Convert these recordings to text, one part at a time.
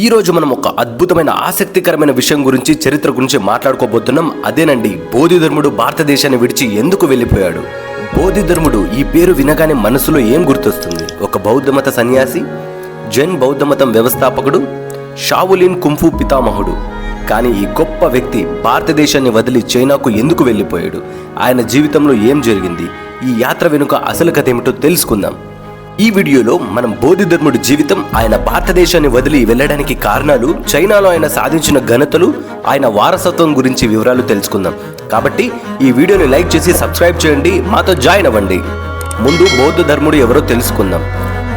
ఈ రోజు మనం ఒక అద్భుతమైన ఆసక్తికరమైన విషయం గురించి చరిత్ర గురించి మాట్లాడుకోబోతున్నాం. అదేనండి, బోధిధర్ముడు భారతదేశాన్ని విడిచి ఎందుకు వెళ్ళిపోయాడు. బోధిధర్ముడు ఈ పేరు వినగానే మనసులో ఏం గుర్తొస్తుంది? ఒక బౌద్ధమత సన్యాసి, జైన్ బౌద్ధమతం వ్యవస్థాపకుడు, షావులిన్ కుంఫు పితామహుడు. కానీ ఈ గొప్ప వ్యక్తి భారతదేశాన్ని వదిలి చైనాకు ఎందుకు వెళ్ళిపోయాడు? ఆయన జీవితంలో ఏం జరిగింది? ఈ యాత్ర వెనుక అసలు కథ ఏమిటో తెలుసుకుందాం. ఈ వీడియోలో మనం బోధిధర్ముడి జీవితం, ఆయన భారతదేశాన్ని వదిలి వెళ్ళడానికి కారణాలు, చైనాలో ఆయన సాధించిన ఘనతలు, ఆయన వారసత్వం గురించి వివరాలు తెలుసుకుందాం. కాబట్టి ఈ వీడియోని లైక్ చేసి సబ్స్క్రైబ్ చేయండి, మాతో జాయిన్ అవ్వండి. ముందు బౌద్ధధర్ముడు ఎవరో తెలుసుకుందాం.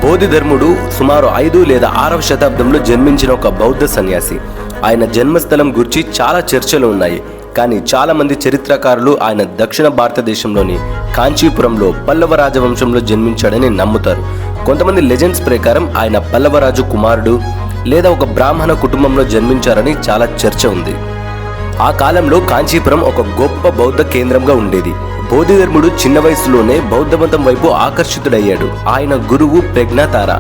బోధిధర్ముడు సుమారు 5 లేదా 6వ శతాబ్దంలో జన్మించిన ఒక బౌద్ధ సన్యాసి. ఆయన జన్మస్థలం గురించి చాలా చర్చలు ఉన్నాయి. కానీ చాలా మంది చరిత్రకారులు ఆయన దక్షిణ భారతదేశంలోని కాంచీపురంలో పల్లవ రాజవంశంలో జన్మించాడని నమ్ముతారు. కొంతమంది లెజెండ్స్ ప్రకారం ఆయన పల్లవరాజు కుమారుడు లేదా ఒక బ్రాహ్మణ కుటుంబంలో జన్మించారని చాలా చర్చ ఉంది. ఆ కాలంలో కాంచీపురం ఒక గొప్ప బౌద్ధ కేంద్రంగా ఉండేది. బోధిధర్ముడు చిన్న వయసులోనే బౌద్ధమతం వైపు ఆకర్షితుడయ్యాడు. ఆయన గురువు ప్రజ్ఞాతార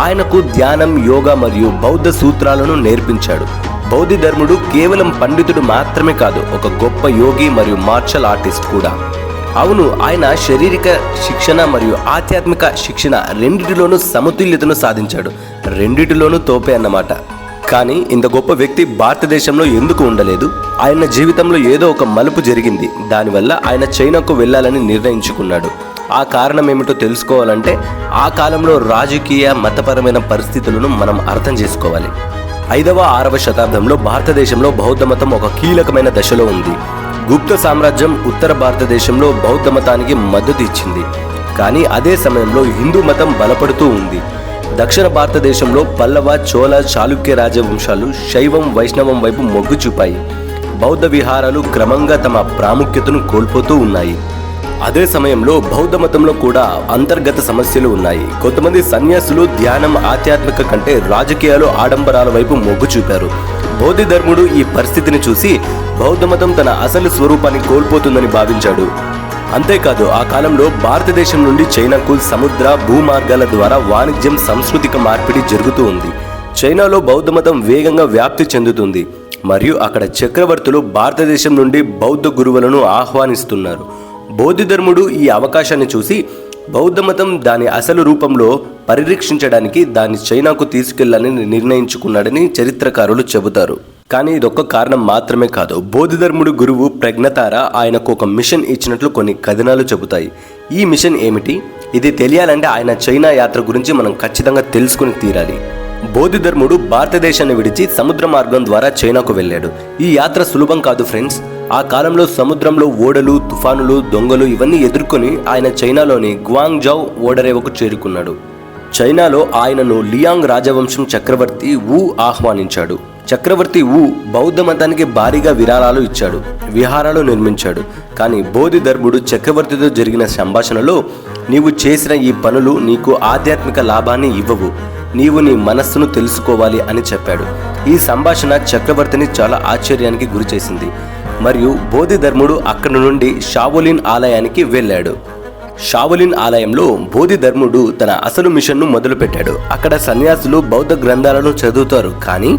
ఆయనకు ధ్యానం, యోగా మరియు బౌద్ధ సూత్రాలను నేర్పించాడు. బోధిధర్ముడు కేవలం పండితుడు మాత్రమే కాదు, ఒక గొప్ప యోగి మరియు మార్షల్ ఆర్టిస్ట్ కూడా. అవును, ఆయన శారీరక శిక్షణ మరియు ఆధ్యాత్మిక శిక్షణ రెండిటిలోనూ సమతుల్యతను సాధించాడు. రెండిటిలోనూ తోపే అన్నమాట. కానీ ఇంత గొప్ప వ్యక్తి భారతదేశంలో ఎందుకు ఉండలేదు? ఆయన జీవితంలో ఏదో ఒక మలుపు జరిగింది. దానివల్ల ఆయన చైనాకు వెళ్ళాలని నిర్ణయించుకున్నాడు. ఆ కారణం ఏమిటో తెలుసుకోవాలంటే ఆ కాలంలో రాజకీయ, మతపరమైన పరిస్థితులను మనం అర్థం చేసుకోవాలి. 5వ 6వ శతాబ్దంలో భారతదేశంలో బౌద్ధమతం ఒక కీలకమైన దశలో ఉంది. గుప్త సామ్రాజ్యం ఉత్తర భారతదేశంలో బౌద్ధ మతానికి మద్దతు ఇచ్చింది. కానీ అదే సమయంలో హిందూ మతం బలపడుతూ ఉంది. దక్షిణ భారతదేశంలో పల్లవ, చోళ, చాళుక్య రాజవంశాలు శైవం, వైష్ణవం వైపు మొగ్గు చూపాయి. బౌద్ధ విహారాలు క్రమంగా తమ ప్రాముఖ్యతను కోల్పోతూ ఉన్నాయి. అదే సమయంలో బౌద్ధ మతంలో కూడా అంతర్గత సమస్యలు ఉన్నాయి. కొంతమంది సన్యాసులు ధ్యానం, ఆధ్యాత్మిక కంటే రాజకీయాలు, ఆడంబరాల వైపు మొగ్గు చూపారు. బోధిధర్ముడు ఈ పరిస్థితిని చూసి బౌద్ధమతం తన అసలు స్వరూపాన్ని కోల్పోతుందని భావించాడు. అంతేకాదు, ఆ కాలంలో భారతదేశం నుండి చైనాకు సముద్ర, భూమార్గాల ద్వారా వాణిజ్యం, సాంస్కృతిక మార్పిడి జరుగుతూ ఉంది. చైనాలో బౌద్ధమతం వేగంగా వ్యాప్తి చెందుతుంది మరియు అక్కడ చక్రవర్తులు భారతదేశం నుండి బౌద్ధ గురువులను ఆహ్వానిస్తున్నారు. బోధిధర్ముడు ఈ అవకాశాన్ని చూసి బౌద్ధమతం దాని అసలు రూపంలో పరిరక్షించడానికి దాన్ని చైనాకు తీసుకెళ్లాలని నిర్ణయించుకున్నాడని చరిత్రకారులు చెబుతారు. కానీ ఇదొక్క కారణం మాత్రమే కాదు. బోధిధర్ముడు గురువు ప్రజ్ఞాతార ఆయనకు ఒక మిషన్ ఇచ్చినట్లు కొన్ని కథనాలు చెబుతాయి. ఈ మిషన్ ఏమిటి? ఇది తెలియాలంటే ఆయన చైనా యాత్ర గురించి మనం ఖచ్చితంగా తెలుసుకుని తీరాలి. బోధిధర్ముడు భారతదేశాన్ని విడిచి సముద్ర మార్గం ద్వారా చైనాకు వెళ్ళాడు. ఈ యాత్ర సులభం కాదు ఫ్రెండ్స్. ఆ కాలంలో సముద్రంలో ఓడలు, తుఫానులు, దొంగలు ఇవన్నీ ఎదుర్కొని ఆయన చైనాలోని గ్వాంగ్జౌ ఓడరేవుకు చేరుకున్నాడు. చైనాలో ఆయనను లియాంగ్ రాజవంశం చక్రవర్తి వు ఆహ్వానించాడు. చక్రవర్తి వు బౌద్ధ మతానికి భారీగా విరాళాలు ఇచ్చాడు, విహారాలు నిర్మించాడు. కానీ బోధిధర్ముడు చక్రవర్తితో జరిగిన సంభాషణలో, నీవు చేసిన ఈ పనులు నీకు ఆధ్యాత్మిక లాభాన్ని ఇవ్వవు, నీవు నీ మనస్సును తెలుసుకోవాలి అని చెప్పాడు. ఈ సంభాషణ చక్రవర్తిని చాలా ఆశ్చర్యానికి గురిచేసింది మరియు బోధిధర్ముడు అక్కడి నుండి షావులిన్ ఆలయానికి వెళ్ళాడు. షావులిన్ ఆలయంలో బోధిధర్ముడు తన అసలు మిషన్ను మొదలుపెట్టాడు. అక్కడ సన్యాసులు బౌద్ధ గ్రంథాలను చదువుతారు, కానీ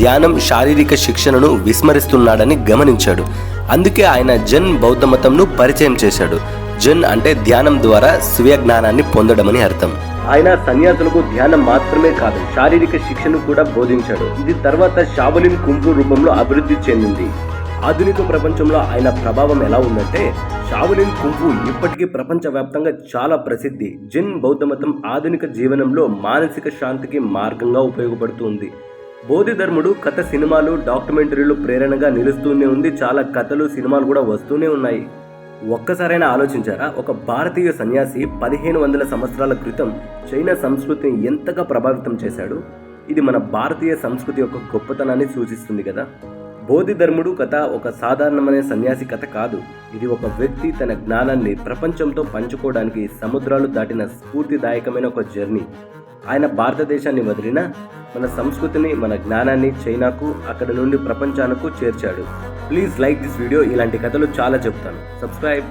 ధ్యానం, శారీరక శిక్షణను విస్మరిస్తున్నాడని గమనించాడు. అందుకే ఆయన జన్ బౌద్ధ మతంను పరిచయం చేశాడు. జన్ అంటే ధ్యానం ద్వారా స్వీయ జ్ఞానాన్ని పొందడమని అర్థం. ఆయన సన్యాసులకు ధ్యానం మాత్రమే కాదు, శారీరక శిక్షను కూడా బోధించాడు. ఇది తర్వాత షావులిన్ కుంఫు రూపంలో అభివృద్ధి చెందింది. ఆధునిక ప్రపంచంలో ఆయన ప్రభావం ఎలా ఉందంటే, షావులిన్ కుంఫు ఇప్పటికీ ప్రపంచవ్యాప్తంగా చాలా ప్రసిద్ధి. జైన్ బౌద్ధమతం ఆధునిక జీవనంలో మానసిక శాంతికి మార్గంగా ఉపయోగపడుతుంది. బోధిధర్ముడు కథ, సినిమాలు, డాక్యుమెంటరీలు ప్రేరణగా నిలుస్తూనే ఉంది. చాలా కథలు, సినిమాలు కూడా వస్తూనే ఉన్నాయి. ఒక్కసారైనా ఆలోచించారా? ఒక భారతీయ సన్యాసి 1500 సంవత్సరాల క్రితం చైనా సంస్కృతిని ఎంతగా ప్రభావితం చేశాడు. ఇది మన భారతీయ సంస్కృతి యొక్క గొప్పతనాన్ని సూచిస్తుంది కదా. బోధిధర్ముడు కథ ఒక సాధారణమైన సన్యాసి కథ కాదు. ఇది ఒక వ్యక్తి తన జ్ఞానాన్ని ప్రపంచంతో పంచుకోవడానికి సముద్రాలు దాటిన స్ఫూర్తిదాయకమైన ఒక జర్నీ. ఆయన భారతదేశాన్ని వదిలిన మన సంస్కృతిని, మన జ్ఞానాన్ని చైనాకు, అక్కడ నుండి ప్రపంచానికి చేర్చాడు. Please like this video. ఇలాంటి కథలు చాలా చెప్తాను. సబ్స్క్రైబ్.